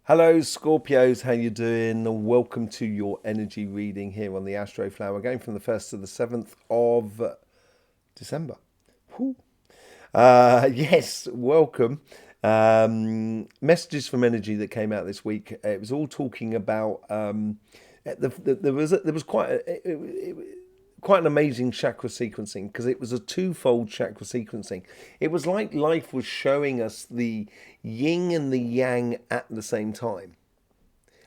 Hello Scorpios, how you doing? Welcome to your energy reading here on the Astroflower, going from the 1st to the 7th of December. Whew. Yes, welcome. Messages from energy that came out this week. It was all talking about there was quite an amazing chakra sequencing because it was a twofold chakra sequencing. It was like life was showing us the yin and the yang at the same time.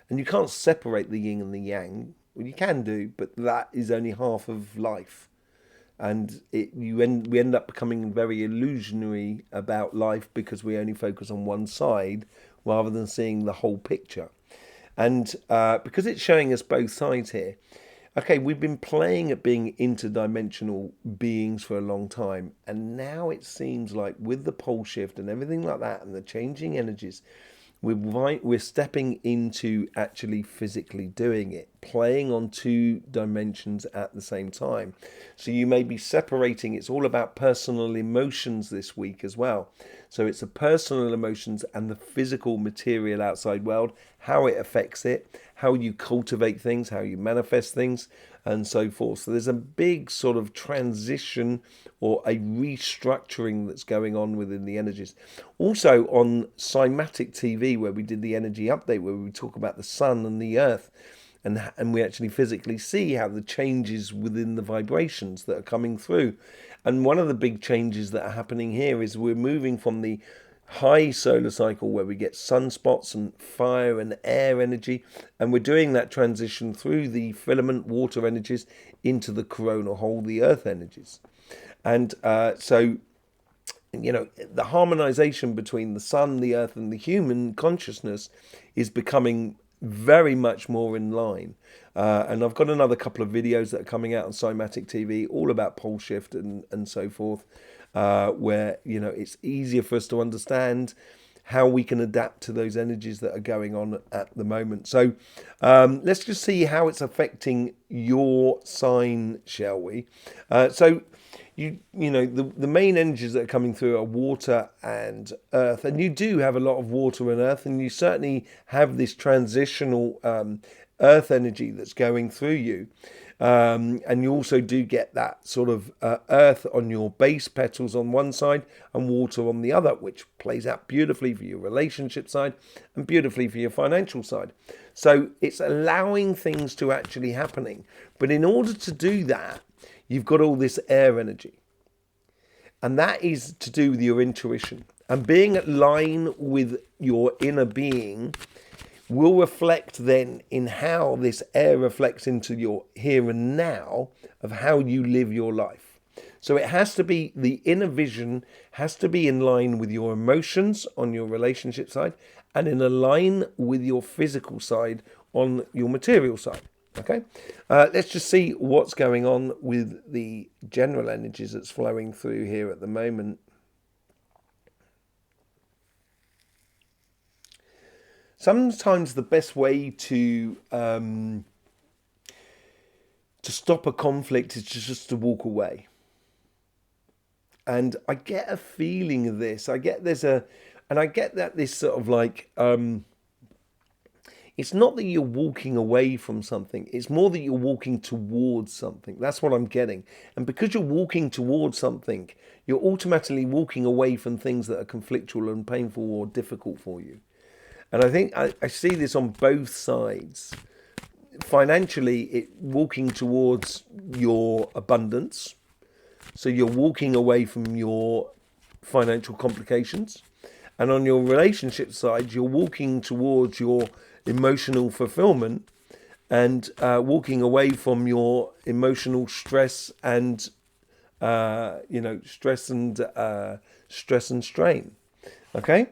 And you can't separate the yin and the yang. Well, you can do, but that is only half of life. And we end up becoming very illusionary about life because we only focus on one side rather than seeing the whole picture. And because it's showing us both sides here, okay, we've been playing at being interdimensional beings for a long time, and now it seems like with the pole shift and everything like that and the changing energies, we're stepping into actually physically doing it, playing on two dimensions at the same time. So you may be separating. It's all about personal emotions this week as well. So it's the personal emotions and the physical material outside world, how it affects it, how you cultivate things, how you manifest things, and so forth. So there's a big sort of transition or a restructuring that's going on within the energies. Also on Cymatic TV, where we did the energy update, where we talk about the sun and the earth, and we actually physically see how the changes within the vibrations that are coming through. And one of the big changes that are happening here is we're moving from the high solar cycle where we get sunspots and fire and air energy, and we're doing that transition through the filament water energies into the coronal hole, the earth energies. And so the harmonization between the sun, the earth, and the human consciousness is becoming very much more in line. And I've got another couple of videos that are coming out on Cymatic TV, all about pole shift and so forth, where it's easier for us to understand how we can adapt to those energies that are going on at the moment. So let's just see how it's affecting your sign, shall we? The main energies that are coming through are water and earth, and you do have a lot of water and earth, and you certainly have this transitional earth energy that's going through you. And you also do get that sort of earth on your base petals on one side and water on the other, which plays out beautifully for your relationship side and beautifully for your financial side. So it's allowing things to actually happening. But in order to do that, you've got all this air energy. And that is to do with your intuition. And being at line with your inner being will reflect then in how this air reflects into your here and now of how you live your life. So it has to be, the inner vision has to be in line with your emotions on your relationship side and in a line with your physical side on your material side. Okay, let's just see what's going on with the general energies that's flowing through here at the moment. Sometimes the best way to stop a conflict is just to walk away. And I get a feeling of this. I get that this sort of like. It's not that you're walking away from something. It's more that you're walking towards something. That's what I'm getting. And because you're walking towards something, you're automatically walking away from things that are conflictual and painful or difficult for you. And I think I see this on both sides. Financially, walking towards your abundance. So you're walking away from your financial complications. And on your relationship side, you're walking towards your emotional fulfillment and walking away from your emotional stress and stress and strain. Okay,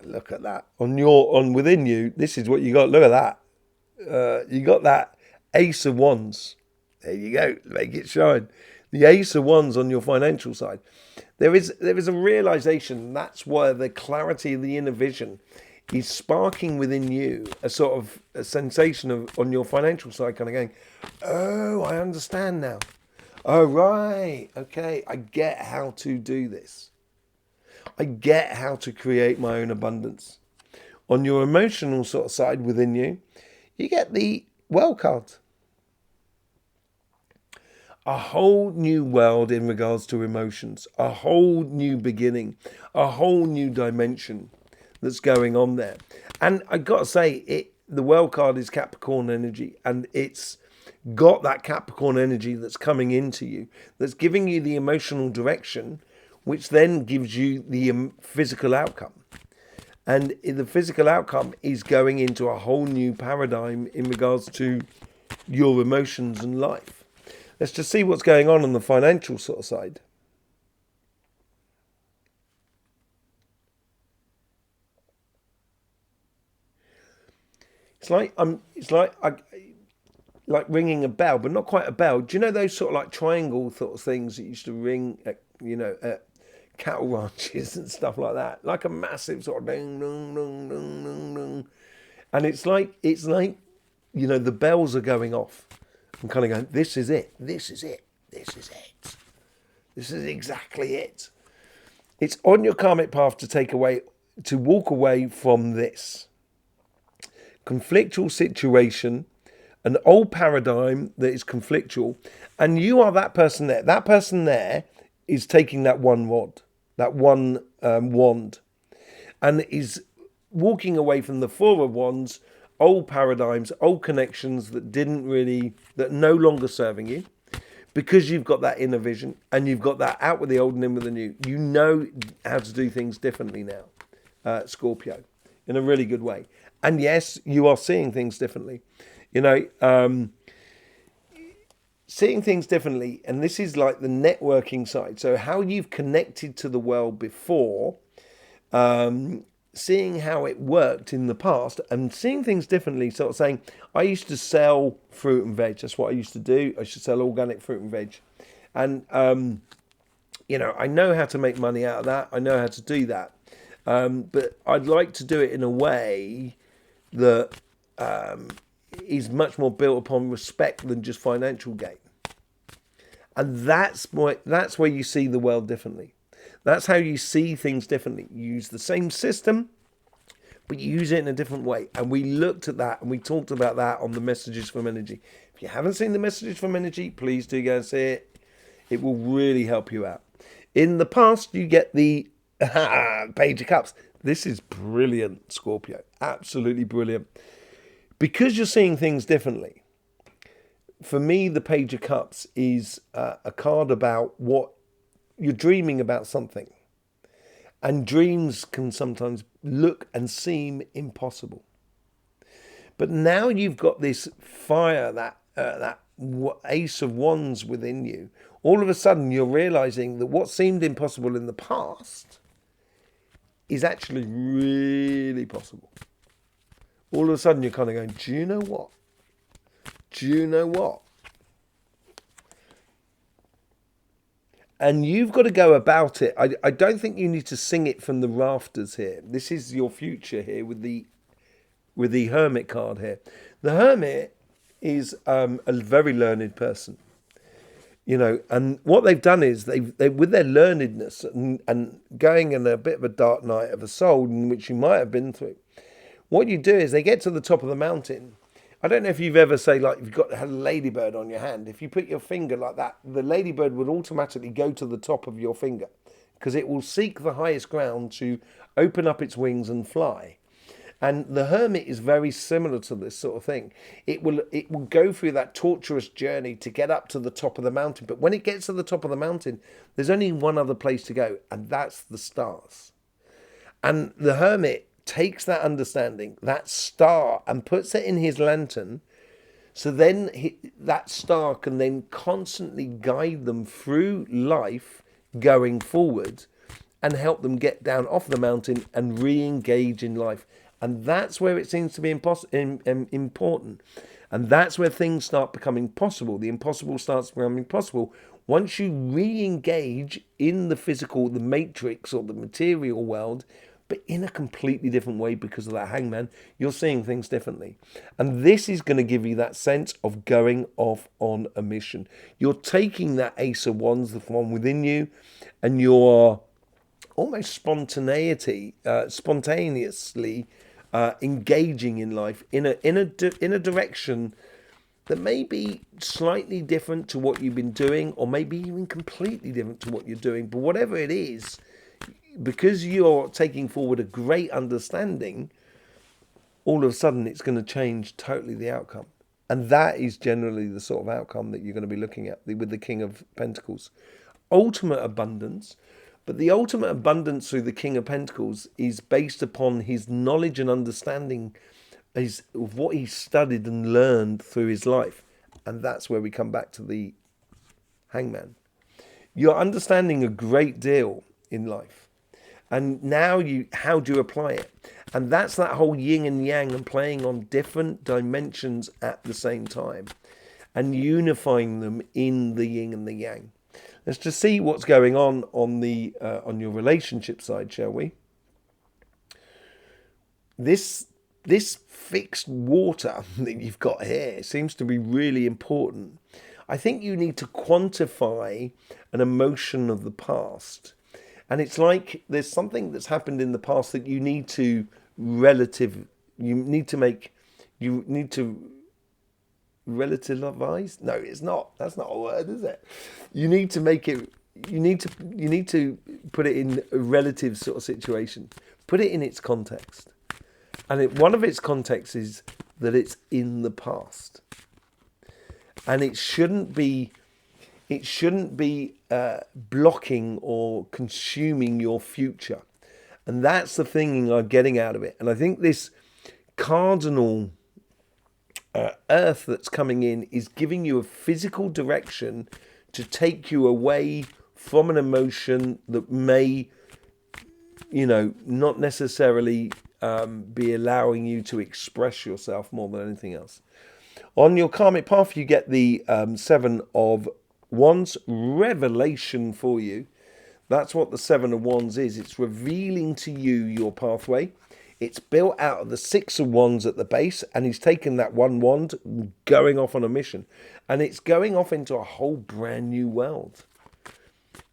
look at that on within you. This is what you got. Look at that. You got that Ace of Wands. There you go. Make it shine. The Ace of Wands on your financial side. There is a realization. That's why the clarity of the inner vision is sparking within you a sort of a sensation of on your financial side, kind of going, oh, I understand now. Oh, right. Okay. I get how to do this. I get how to create my own abundance. On your emotional sort of side within you, you get the Well card. A whole new world in regards to emotions, a whole new beginning, a whole new dimension that's going on there. And I got to say, the Well card is Capricorn energy, and it's got that Capricorn energy that's coming into you, that's giving you the emotional direction, which then gives you the physical outcome. And the physical outcome is going into a whole new paradigm in regards to your emotions and life. Let's just see what's going on the financial sort of side. It's like ringing a bell, but not quite a bell. Do you know those sort of like triangle sort of things that used to ring at, at cattle ranches and stuff like that? Like a massive sort of ding, ding, ding, ding, ding, ding. And it's like, the bells are going off. I'm kind of going, this is it, this is it, this is it. This is exactly it. It's on your karmic path to walk away from this conflictual situation, an old paradigm that is conflictual, and you are that person there. That person there is taking that one wand, and is walking away from the Four of Wands, old paradigms, old connections that no longer serving you, because you've got that inner vision and you've got that out with the old and in with the new. You know how to do things differently now, Scorpio, in a really good way. And yes, you are seeing things differently. Seeing things differently, and this is like the networking side. So how you've connected to the world before, seeing how it worked in the past and seeing things differently, sort of saying, I used to sell fruit and veg. That's what I used to do. I used to sell organic fruit and veg. And, I know how to make money out of that. I know how to do that. But I'd like to do it in a way that is much more built upon respect than just financial gain. And that's where you see the world differently. That's how you see things differently. You use the same system, but you use it in a different way. And we looked at that and we talked about that on the Messages from Energy. If you haven't seen the Messages from Energy, please do go and see it. It will really help you out. In the past, you get the Page of Cups. This is brilliant, Scorpio. Absolutely brilliant. Because you're seeing things differently. For me, the Page of Cups is a card about what you're dreaming about something. And dreams can sometimes look and seem impossible. But now you've got this fire, that Ace of Wands within you. All of a sudden, you're realizing that what seemed impossible in the past is actually really possible. All of a sudden, you're kind of going, do you know what? Do you know what? And you've got to go about it. I don't think you need to sing it from the rafters here. This is your future here with the Hermit card here. The Hermit is a very learned person. And what they've done is they with their learnedness and going in a bit of a dark night of a soul, in which you might have been through, what you do is they get to the top of the mountain. I don't know if you've ever had a ladybird on your hand. If you put your finger like that, the ladybird would automatically go to the top of your finger because it will seek the highest ground to open up its wings and fly. And the Hermit is very similar to this sort of thing. It will go through that torturous journey to get up to the top of the mountain. But when it gets to the top of the mountain, there's only one other place to go, and that's the stars. And the Hermit takes that understanding, that star, and puts it in his lantern. So then that star can then constantly guide them through life going forward and help them get down off the mountain and re-engage in life. And that's where it seems to be important. And that's where things start becoming possible. The impossible starts becoming possible once you re-engage in the physical, the matrix or the material world, but in a completely different way because of that Hangman. You're seeing things differently. And this is going to give you that sense of going off on a mission. You're taking that Ace of Wands, the one within you, and you're almost spontaneously engaging in life in a direction that may be slightly different to what you've been doing, or maybe even completely different to what you're doing. But whatever it is, because you're taking forward a great understanding, all of a sudden it's going to change totally the outcome. And that is generally the sort of outcome that you're going to be looking at with the King of Pentacles. Ultimate abundance. But the ultimate abundance through the King of Pentacles is based upon his knowledge and understanding of what he studied and learned through his life. And that's where we come back to the Hangman. You're understanding a great deal in life. And now how do you apply it? And that's that whole yin and yang, and playing on different dimensions at the same time and unifying them in the yin and the yang. Let's just see what's going on your relationship side, shall we? This fixed water that you've got here seems to be really important. I think you need to quantify an emotion of the past. And it's like there's something that's happened in the past that you need to relativize. No, it's not. That's not a word, is it? You need to make it. You need to put it in a relative sort of situation. Put it in its context, and one of its contexts is that it's in the past, and it shouldn't be. It shouldn't be blocking or consuming your future. And that's the thing I'm getting out of it. And I think this cardinal earth that's coming in is giving you a physical direction to take you away from an emotion that may, not necessarily be allowing you to express yourself more than anything else. On your karmic path, you get the Seven of Wands, revelation for you. That's what the Seven of Wands is. It's revealing to you your pathway. It's built out of the Six of Wands at the base, and he's taken that one wand, going off on a mission, and it's going off into a whole brand new world.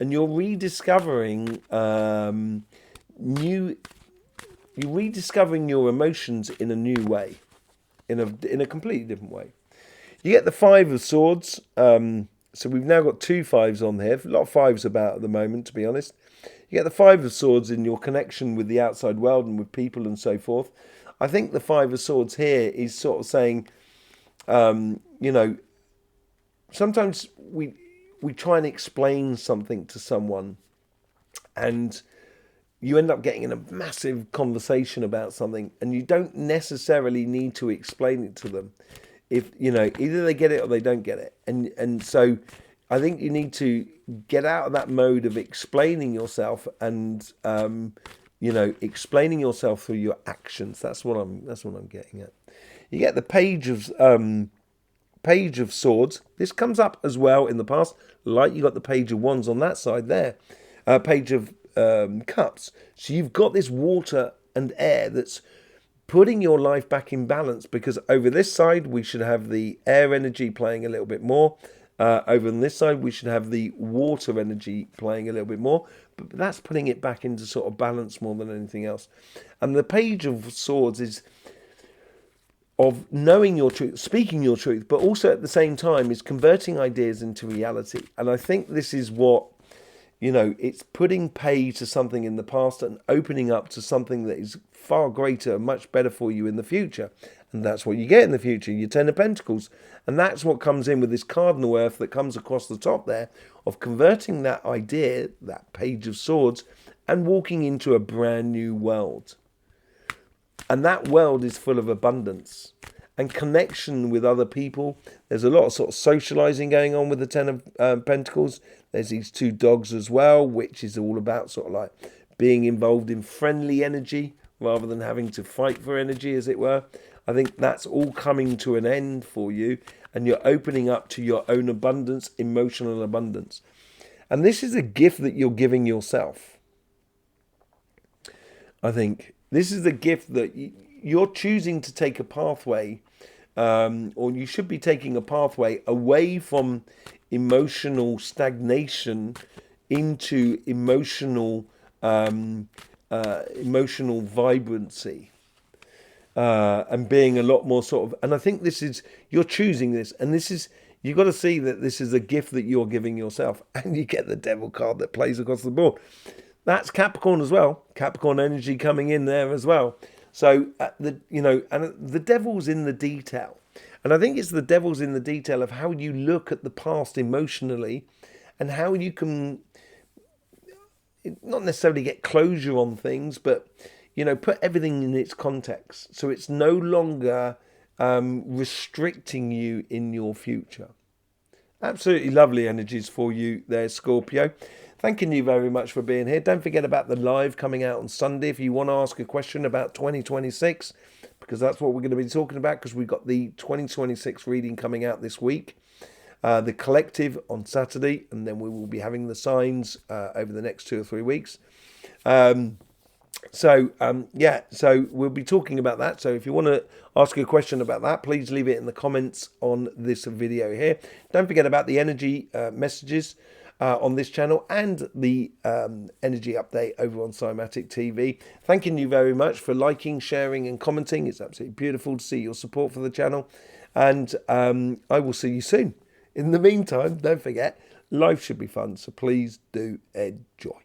And you're rediscovering you're rediscovering your emotions in a new way, in a completely different way. You get the Five of Swords. So we've now got two fives on here. A lot of fives about at the moment, to be honest. You get the Five of Swords in your connection with the outside world and with people and so forth. I think the Five of Swords here is sort of saying, sometimes we try and explain something to someone, and you end up getting in a massive conversation about something, and you don't necessarily need to explain it to them. If either they get it or they don't get it, and so I think you need to get out of that mode of explaining yourself and explaining yourself through your actions. That's what I'm getting at. You get the Page of Swords. This comes up as well in the past, like you got the Page of Wands on that side there, Page of Cups. So you've got this water and air that's putting your life back in balance, because over this side we should have the air energy playing a little bit more. Over on this side we should have the water energy playing a little bit more, but that's putting it back into sort of balance more than anything else. And the Page of Swords is of knowing your truth, speaking your truth, but also at the same time is converting ideas into reality. And I think this is what, it's putting pay to something in the past and opening up to something that is far greater, much better for you in the future. And that's what you get in the future, your Ten of Pentacles. And that's what comes in with this cardinal earth that comes across the top there, of converting that idea, that Page of Swords, and walking into a brand new world. And that world is full of abundance and connection with other people. There's a lot of sort of socializing going on with the Ten of Pentacles. There's these two dogs as well, which is all about sort of like being involved in friendly energy rather than having to fight for energy, as it were. I think that's all coming to an end for you, and you're opening up to your own abundance, emotional abundance. And this is a gift that you're giving yourself. I think this is a gift that you're choosing to take a pathway, or you should be taking a pathway away from emotional stagnation into emotional vibrancy. and being a lot more sort of, and I think this is, you're choosing this, and this is, you've got to see that this is a gift that you're giving yourself, and you get the devil card that plays across the board. That's Capricorn as well. Capricorn energy coming in there as well. So and the devil's in the detail. And I think it's the devil's in the detail of how you look at the past emotionally and how you can not necessarily get closure on things, but, put everything in its context. So it's no longer restricting you in your future. Absolutely lovely energies for you there, Scorpio. Thanking you very much for being here. Don't forget about the live coming out on Sunday if you want to ask a question about 2026, because that's what we're going to be talking about, because we've got the 2026 reading coming out this week. The collective on Saturday, and then we will be having the signs over the next 2 or 3 weeks. So we'll be talking about that. So if you want to ask a question about that, please leave it in the comments on this video here. Don't forget about the energy messages on this channel and the energy update over on Cymatic TV. Thanking you very much for liking, sharing and commenting. It's absolutely beautiful to see your support for the channel, and I will see you soon. In the meantime, don't forget, life should be fun, so please do enjoy.